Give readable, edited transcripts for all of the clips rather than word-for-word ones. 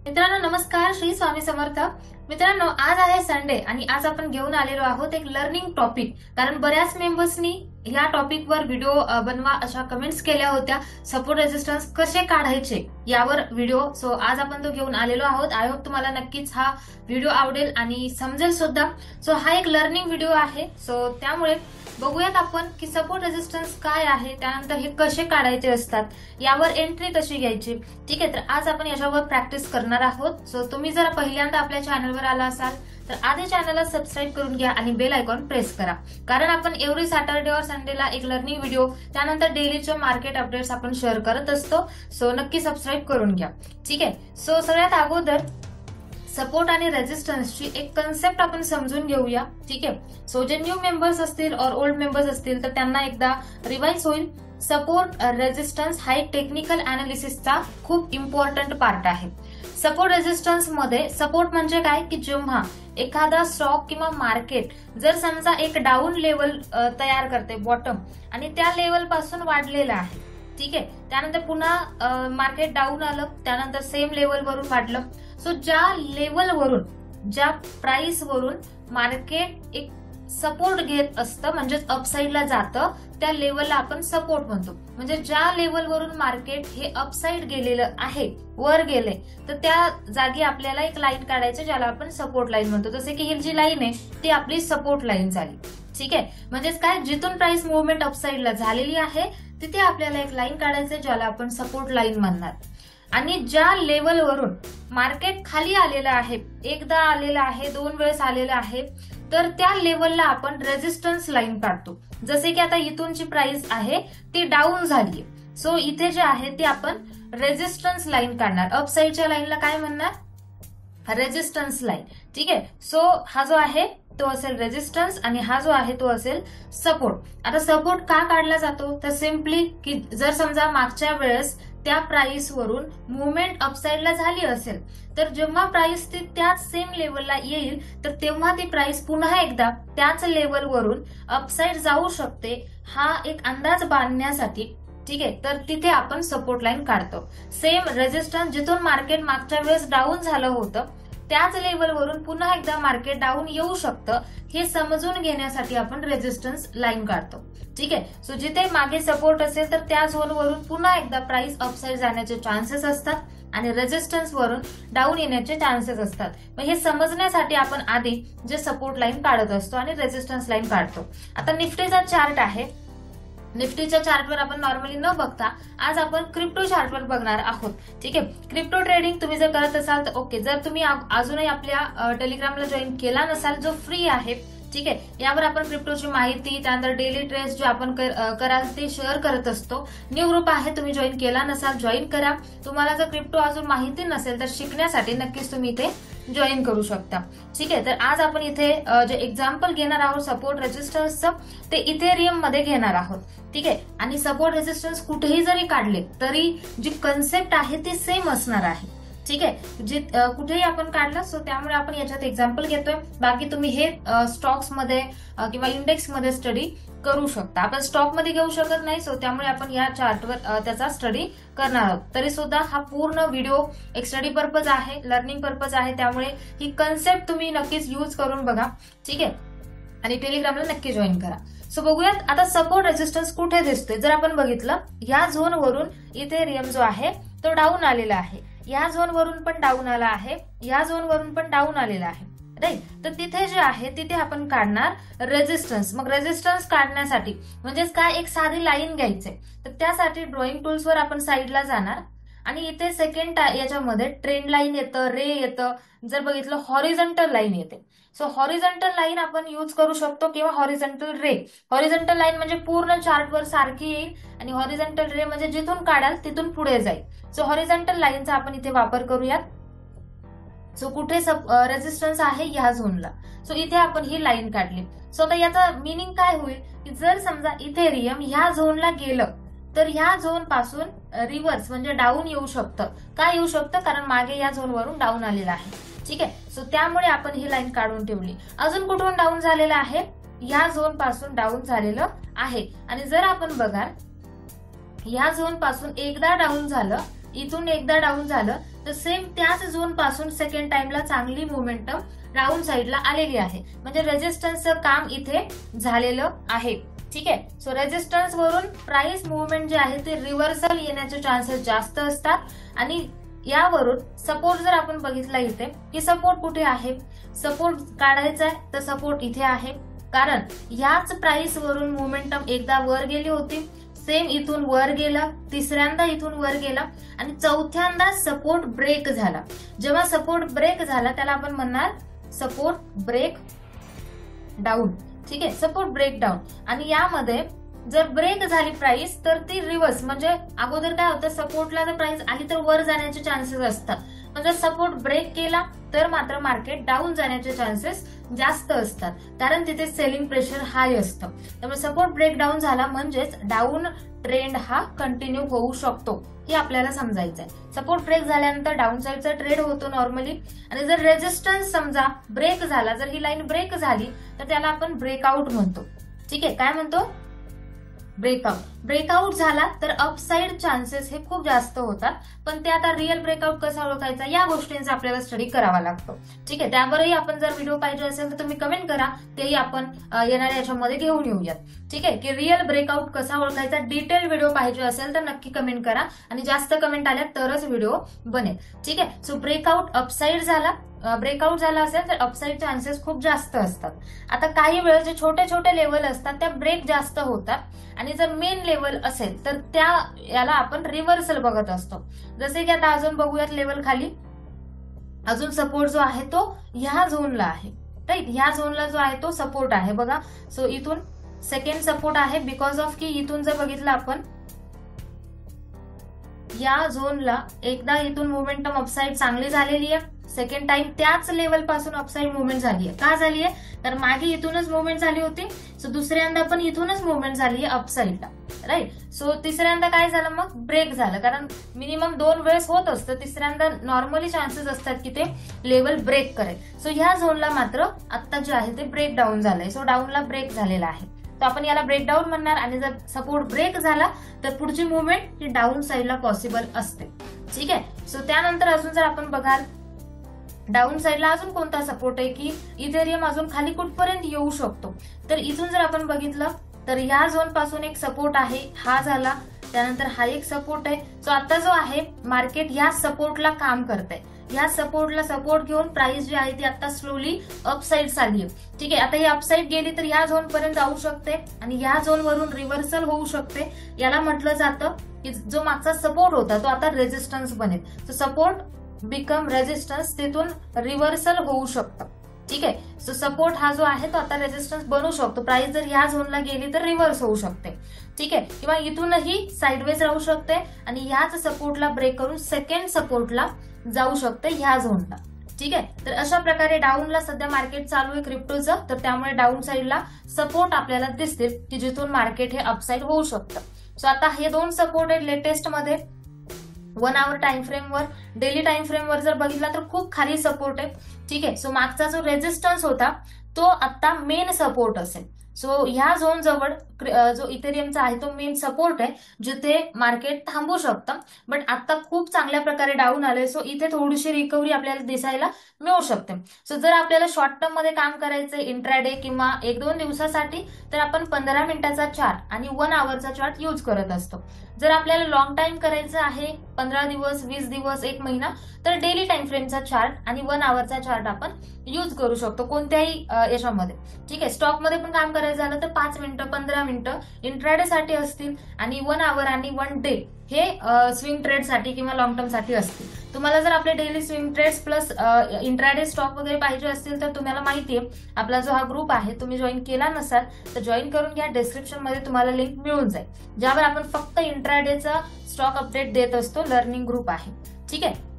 मित्रांनो नमस्कार, श्री स्वामी समर्थ। मित्रांनो आज आहे संडे आणि आज आपण घेऊन आलेलो आहोत एक लर्निंग टॉपिक। कारण बऱ्याच मेंबर्सनी या टॉपिकवर व्हिडिओ बनवा अशा कमेंट्स केल्या होत्या, सपोर्ट रेजिस्टन्स कसे काढायचे यावर व्हिडिओ। सो आज आपण तो घेऊन आलेलो आहोत। आय होप तुम्हाला नक्कीच हा व्हिडिओ आवडेल आणि समजेल सुद्धा। सो हा एक लर्निंग व्हिडिओ आहे। सो त्यामुळे बघूयात आपण की सपोर्ट रेजिस्टन्स काय आहे, त्यानंतर हे कसे काढायचे असतात, यावर एंट्री कशी घ्यायची। ठीक आहे, तर आज आपण याच्यावर प्रॅक्टिस करणार आहोत। सो तुम्ही जर पहिल्यांदा आपल्या चॅनलवर आला असाल तर आधी चॅनलला सबस्क्राईब करून घ्या आणि बेल आयकॉन प्रेस करा। कारण आपण एव्हरी सॅटर्डे और संडेला एक लर्निंग व्हिडिओ, त्यानंतर डेलीचे मार्केट अपडेट्स आपण शेअर करत असतो। सो नक्की सबस्क्राईब करून घ्या। ठीक आहे, सो सगळ्यात अगोदर सपोर्ट आणि रेजिस्टन्सची एक कन्सेप्ट आपण समजून घेऊया। ठीक आहे, सो जे न्यू मेंबर्स असतील और ओल्ड मेंबर्स असतील तर त्यांना एकदा रिवाइज होईल। सपोर्ट रेजिस्टन्स हा एक टेक्निकल अनालिसिसचा खूप इम्पॉर्टंट पार्ट आहे। सपोर्ट रेजिस्टन्स मध्ये सपोर्ट म्हणजे काय की जेव्हा एखादा स्टॉक किंवा मार्केट जर समजा एक डाऊन लेवल तयार करते बॉटम आणि त्या लेवल पासून वाढलेला आहे, ठीक आहे, त्यानंतर पुन्हा मार्केट डाऊन आलं, त्यानंतर सेम लेवल वरून वाढलं। सो ज्या लेवल वरून, ज्या प्राइस वरून मार्केट एक सपोर्ट घेत असतं म्हणजेच अपसाइडला जातं, त्या लेवलला आपण सपोर्ट म्हणतो। म्हणजे ज्या लेवल वरून मार्केट हे अपसाइड गेलेलं आहे, वर गेले, तर त्या जागी आपल्याला एक लाईन काढायचं ज्याला आपण सपोर्ट लाईन म्हणतो। जसे की ही जी लाईन आहे ती आपली सपोर्ट लाईन झाली। ठीक आहे, म्हणजेच काय, जिथून प्राइस मुवमेंट अपसाइडला झालेली आहे तिथे आपल्याला एक लाईन काढायचं ज्याला आपण सपोर्ट लाईन म्हणणार। आणि ज्या लेवलवरून मार्केट खाली आलेलं आहे, एकदा आलेलं आहे, दोन वेळेस आलेलं आहे, तर त्या लेवलला आपण रेजिस्टन्स लाईन काढतो। जसे की आता इथूनची प्राइस आहे ती डाऊन झालीये, सो इथे जे आहे ते आपण रेजिस्टन्स लाईन काढणार। अपसाइडच्या लाईनला काय म्हणणार, रेजिस्टन्स लाईन। ठीक आहे, सो हा जो आहे तो असेल रेजिस्टन्स आणि हा जो आहे तो असेल सपोर्ट। आता सपोर्ट का काढला जातो, तर सिम्पली की जर समजा मागच्या वेळेस त्या प्राइस वरून मुवमेंट अपसाइडला झाली असेल, तर जेव्हा प्राइस ती त्याच सेम लेवलला येईल तर तेव्हा ती प्राइस पुन्हा एकदा त्याच लेवल वरून अपसाइड जाऊ शकते, हा एक अंदाज बांधण्यासाठी। ठीक आहे, तर तिथे आपण सपोर्ट लाईन काढतो। सेम रेजिस्टन्स जिथून मार्केट मागच्या वेळेस डाऊन झालं होतं त्याच लेवलवरून पुन्हा एकदा मार्केट डाऊन येऊ शकतं, हे समजून घेण्यासाठी आपण रेजिस्टन्स लाईन काढतो। ठीक आहे, सो जिथे मागे सपोर्ट असेल तर त्या झोनवरून पुन्हा एकदा प्राइस अपसाइड जाण्याचे चान्सेस असतात आणि रेजिस्टन्स वरून डाऊन येण्याचे चान्सेस असतात। मग हे समजण्यासाठी आपण आधी जे सपोर्ट लाईन काढत असतो आणि रेजिस्टन्स लाईन काढतो। आता निफ्टीचा चार्ट आहे, निफ्टीच्या चार्टवर आपण नॉर्मली न बघता आज आपण क्रिप्टो चार्टवर बघणार आहोत। ठीक आहे, क्रिप्टो ट्रेडिंग तुम्ही जर करत असाल तर ओके, जर तुम्ही अजूनही आपल्या टेलिग्रामला जॉईन केला नसाल जो फ्री आहे, ठीक आहे, यावर आपण क्रिप्टोची माहिती, त्यानंतर डेली ट्रेड्स जे आपण कराल ते शेअर करत असतो। न्यू ग्रुप आहे, तुम्ही जॉईन केला नसाल जॉईन करा। तुम्हाला जर क्रिप्टो अजून माहिती नसेल तर शिकण्यासाठी नक्कीच तुम्ही इथे जॉईन करू शकता। ठीक आहे, तर आज आपण इथे जे एक्झाम्पल घेणार आहोत सपोर्ट रेजिस्टन्सचं ते इथेरियम मध्ये घेणार आहोत। ठीक आहे, आणि सपोर्ट रेजिस्टन्स कुठेही जरी काढले तरी जी कन्सेप्ट आहे ती सेम असणार आहे। ठीक आहे, जे कुठेही आपण काढलं, सो त्यामुळे आपण याच्यात एक्झाम्पल घेतोय। बाकी तुम्ही हे स्टॉक्स मध्ये किंवा इंडेक्स मध्ये स्टडी करू शकता। आपण स्टॉक मध्ये घेऊ शकत नाही, सो त्यामुळे आपण या चार्टवर त्याचा स्टडी करणार आहोत। तरी सुद्धा हा पूर्ण व्हिडिओ एक स्टडी पर्पज आहे, लर्निंग पर्पज आहे, त्यामुळे ही कन्सेप्ट तुम्ही नक्कीच यूज करून बघा। ठीक आहे, आणि टेलिग्रामला नक्की जॉईन करा। सो बघूयात आता सपोर्ट रेजिस्टन्स कुठे दिसतोय। जर आपण बघितलं या झोन वरून इथेरियम जो आहे तो डाऊन आलेला आहे, या झोन वरून पण डाऊन आला आहे, या झोन वरून पण डाऊन आलेला आहे, राईट। तर तिथे जे आहे तिथे आपण काढणार रेजिस्टन्स। मग रेजिस्टन्स काढण्यासाठी म्हणजेच काय, एक साधी लाईन घ्यायची, तर त्यासाठी ड्रॉइंग टूल्सवर आपण साईडला जाणार आणि इथे सेकंड याच्यामध्ये ट्रेंड लाईन येतं, रे येतं, जर बघितलं हॉरिझॉन्टल लाईन येते। सो हॉरिझॉन्टल लाईन आपण यूज करू शकतो किंवा हॉरिझॉन्टल रे। हॉरिझॉन्टल लाईन म्हणजे पूर्ण चार्टवर सारखी येईल आणि हॉरिझॉन्टल रे म्हणजे जिथून काढाल तिथून पुढे जाईल। सो हॉरिझॉन्टल लाईनचा आपण इथे वापर करूयात। सो कुठे रेजिस्टन्स आहे या झोनला, सो इथे आपण ही लाईन काढली। सो आता याचा मिनिंग काय होईल की जर समजा इथेरियम ह्या झोनला गेलं तर ह्या झोन पासून रिव्हर्स म्हणजे डाऊन येऊ शकतं। काय येऊ शकतं, कारण मागे या झोनवरून डाऊन आलेला आहे। ठीक आहे, सो त्यामुळे आपण ही लाईन काढून ठेवली। अजून कुठून डाऊन झालेला आहे, या झोन पासून डाऊन झालेलं आहे। आणि जर आपण बघाल या झोन पासून एकदा डाऊन झालं इथून एकदा डाऊन झालं तर सेम त्याच झोन पासून सेकंड टाइमला चांगली मोमेंटम डाऊन साईडला आलेली आहे, म्हणजे रेजिस्टन्सचं काम इथे झालेलं आहे. ठीक आहे. सो रेजिस्टन्स वरून प्राइस मुवमेंट जे आहे ते रिव्हर्सल येण्याचे चान्सेस जास्त असतात. आणि यावरून सपोर्ट जर आपण बघितला इथे की सपोर्ट कुठे आहे, सपोर्ट काढायचा आहे तर सपोर्ट इथे आहे, कारण याच प्राइस वरून मोमेंटम एकदा वर गेली होती, सेम इथून वर गेला, तिसऱ्यांदा इथून वर गेला आणि चौथ्यांदा सपोर्ट ब्रेक झाला. जेव्हा सपोर्ट ब्रेक झाला त्याला आपण म्हणणार सपोर्ट ब्रेक डाऊन. ठीक आहे, सपोर्ट ब्रेक डाऊन. आणि यामध्ये जर ब्रेक झाली प्राइस तर ती रिव्हर्स, म्हणजे अगोदर काय होतं, सपोर्टला जर प्राइस आली तर वर जाण्याचे चान्सेस असतात, पण जर सपोर्ट ब्रेक केला तर मात्र मार्केट डाऊन जाण्याचे चान्सेस जास्त असतात, कारण तिथे सेलिंग प्रेशर हाय असतं. त्यामुळे सपोर्ट ब्रेक डाऊन झाला म्हणजेच डाऊन ट्रेंड हा कंटिन्यू होऊ शकतो, हे आपल्याला समजायचं आहे. सपोर्ट ब्रेक झाल्यानंतर डाऊन साईडचा ट्रेड होतो नॉर्मली. आणि जर रेजिस्टन्स समजा ब्रेक झाला, जर ही लाईन ब्रेक झाली तर त्याला आपण ब्रेकआउट म्हणतो. ठीक आहे, काय म्हणतो, ब्रेकआउट. ब्रेकआउट झाला तर अपसाइड चान्सेस हे खूप जास्त होतात, पण ते आता रिअल ब्रेकआउट कसा ओळखायचा या गोष्टींचा आपल्याला स्टडी करावा लागतो. ठीक आहे, त्यावरही आपण जर व्हिडिओ पाहिजे असेल तर तुम्ही कमेंट करा, तेही आपण येणाऱ्या याच्यामध्ये घेऊन येऊयात. ठीक आहे, की रिअल ब्रेकआउट कसा ओळखायचा डिटेल व्हिडिओ पाहिजे असेल तर नक्की कमेंट करा, आणि जास्त कमेंट आल्या तरच व्हिडिओ बनेल. ठीक आहे, सो ब्रेकआउट अपसाइड झाला, ब्रेकआउट झाला असेल तर अपसाइड चान्सेस खूप जास्त असतात. आता काही वेळ जे छोटे छोटे लेवल असतात त्या ब्रेक जास्त होतात, आणि जर मेन लेवल असेल तर त्या याला आपण रिव्हर्सल बघत असतो. जसे की आता अजून बघूयात लेवल खाली, अजून सपोर्ट जो आहे तो ह्या झोनला आहे, राईट, ह्या झोनला जो आहे तो सपोर्ट आहे बघा. सो इथून सेकंड सपोर्ट आहे, बिकॉज ऑफ की इथून जर बघितलं आपण या झोनला एकदा इथून मोमेंटम अपसाइड चांगली झालेली आहे, सेकंड टाइम त्याच लेवल पासून अपसाइड मुवमेंट झाली आहे. का झाली आहे, तर मागे इथूनच मुवमेंट झाली होती, सो दुसऱ्यांदा पण इथूनच मुवमेंट झाली आहे अपसाइडला, राईट. सो तिसऱ्यांदा काय झालं, मग ब्रेक झालं, कारण मिनिमम 2 वेळेस होत असतं, तिसऱ्यांदा नॉर्मली चान्सेस असतात की ते लेवल ब्रेक करेल. सो ह्या झोनला मात्र आता जे आहे ते ब्रेक डाऊन झालंय, सो डाऊनला ब्रेक झालेला आहे, तर आपण याला ब्रेकडाऊन म्हणणार. आणि जर सपोर्ट ब्रेक झाला तर पुढची मुवमेंट ही डाऊन साईडला पॉसिबल असते. ठीक आहे, सो त्यानंतर अजून जर आपण बघाल डाऊन साईडला अजून कोणता सपोर्ट आहे की इथेरियम अजून खाली कुठपर्यंत येऊ शकतो, तर इथून जर आपण बघितलं तर या झोन पासून एक सपोर्ट आहे, हा झाला, त्यानंतर हा एक सपोर्ट आहे. सो आता जो आहे मार्केट या सपोर्टला काम करतंय, या सपोर्टला सपोर्ट घेऊन प्राइस जी आहे ती आता स्लोली अपसाइड चालली आहे. ठीक आहे, आता ही अपसाइड गेली तर या झोन पर्यंत जाऊ शकते आणि या झोन वरून रिव्हर्सल होऊ शकते. याला म्हटलं जातं की जो मागचा सपोर्ट होता तो आता रेजिस्टन्स बनेल. सो सपोर्ट बिकम रेजिस्टन्स, तिथून रिव्हर्सल होऊ शकतं. ठीक आहे, सो सपोर्ट हा जो आहे तो आता रेजिस्टन्स बनू शकतो. प्राइस जर ह्या झोनला गेली तर रिव्हर्स होऊ शकते. ठीक आहे, किंवा इथूनही साइडवेज राहू शकते आणि ह्याच सपोर्टला ब्रेक करून सेकंड सपोर्टला जाऊ शकते ह्या झोनला. ठीक आहे, तर अशा प्रकारे डाऊनला सध्या मार्केट चालू आहे क्रिप्टोचं, तर त्यामुळे डाऊन साईडला सपोर्ट आपल्याला दिसतील की जिथून मार्केट हे अपसाइड होऊ शकतं. सो आता हे 2 सपोर्ट आहेत लेटेस्ट मध्ये. 1 आवर टाइम फ्रेमवर, डेली टाइम फ्रेमवर जर बघितला तर खूप खाली सपोर्ट आहे. ठीक आहे, सो मागचा जो रेजिस्टन्स होता तो आता मेन सपोर्ट असेल. सो ह्या झोन जवळ जो इथेरियमचा आहे तो मेन सपोर्ट आहे, जिथे मार्केट थांबू शकतं. बट आता खूप चांगल्या प्रकारे डाऊन आलंय, सो इथे थोडीशी रिकव्हरी आपल्याला दिसायला मिळू शकते. सो जर आपल्याला शॉर्ट टर्म मध्ये काम करायचंय इंट्राडे किंवा 1-2 दिवसासाठी, तर आपण 15 मिनिटाचा चार्ट आणि 1 आवरचा चार्ट यूज करत असतो. जर आपल्याला लॉंग टाइम करायचं आहे 15 दिवस, 20 दिवस, 1 महिना, तर डेली टाइम फ्रेमचा चार्ट आणि 1 आवरचा चार्ट आपण यूज करू शकतो कोणत्याही याच्यामध्ये. ठीक आहे, स्टॉक मध्ये पण काम करायचं झालं तर 5 मिनिटं, 15 मिनिटं इंट्राडे साठी असतील आणि 1 आवर आणि 1 डे हे स्विंग ट्रेड साठी किंवा लॉंग टर्म साठी असतील. तुम्हाला जर आपले daily swing trades plus intraday stock वगैरे पाहिजे असतील तर तुम्हाला माहितीये आपला जो हा ग्रुप आहे तुम्ही जॉईन केला नसाल तर जॉईन करून घ्या. डिस्क्रिप्शन मध्ये तुम्हाला लिंक मिळून जाईल, ज्यावर आपण फक्त इंट्राडेचा स्टॉक अपडेट देत असतो. लर्निंग ग्रुप आहे. ठीक आहे,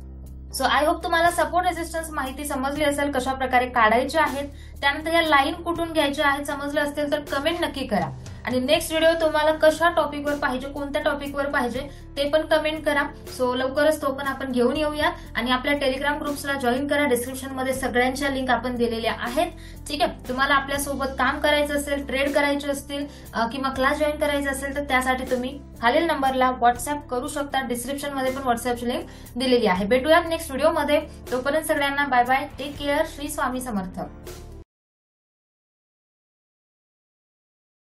सो आय होप तुम्हाला सपोर्ट रेजिस्टन्स माहिती समजली असेल, कशा प्रकारे काढायचे आहेत. त्यानंतर या लाईन कुठून घ्यायच्या आहेत समजलं असतील तर कमेंट नक्की करा. आणि नेक्स्ट व्हिडिओ तुम्हाला कशा टॉपिकवर पाहिजे, कोणत्या टॉपिकवर पाहिजे ते पण कमेंट करा. सो लवकरच तो पण आपण घेऊन येऊया. आणि आपल्या टेलिग्राम ग्रुप्सला जॉईन करा. डिस्क्रिप्शन मध्ये सगळ्यांच्या लिंक आपण दिलेल्या आहेत. ठीक आहे. तुम्हाला आपल्यासोबत काम करायचं असेल, ट्रेड करायचे असतील किंवा क्लास जॉईन करायचा असेल तर त्यासाठी तुम्ही खालील नंबरला व्हॉट्सअप करू शकता. डिस्क्रिप्शन मध्ये पण व्हॉट्सअपची लिंक दिलेली आहे. भेटूयात नेक्स्ट व्हिडिओमध्ये. तोपर्यंत सगळ्यांना bye bye, take care. Shri Swami समर्थ.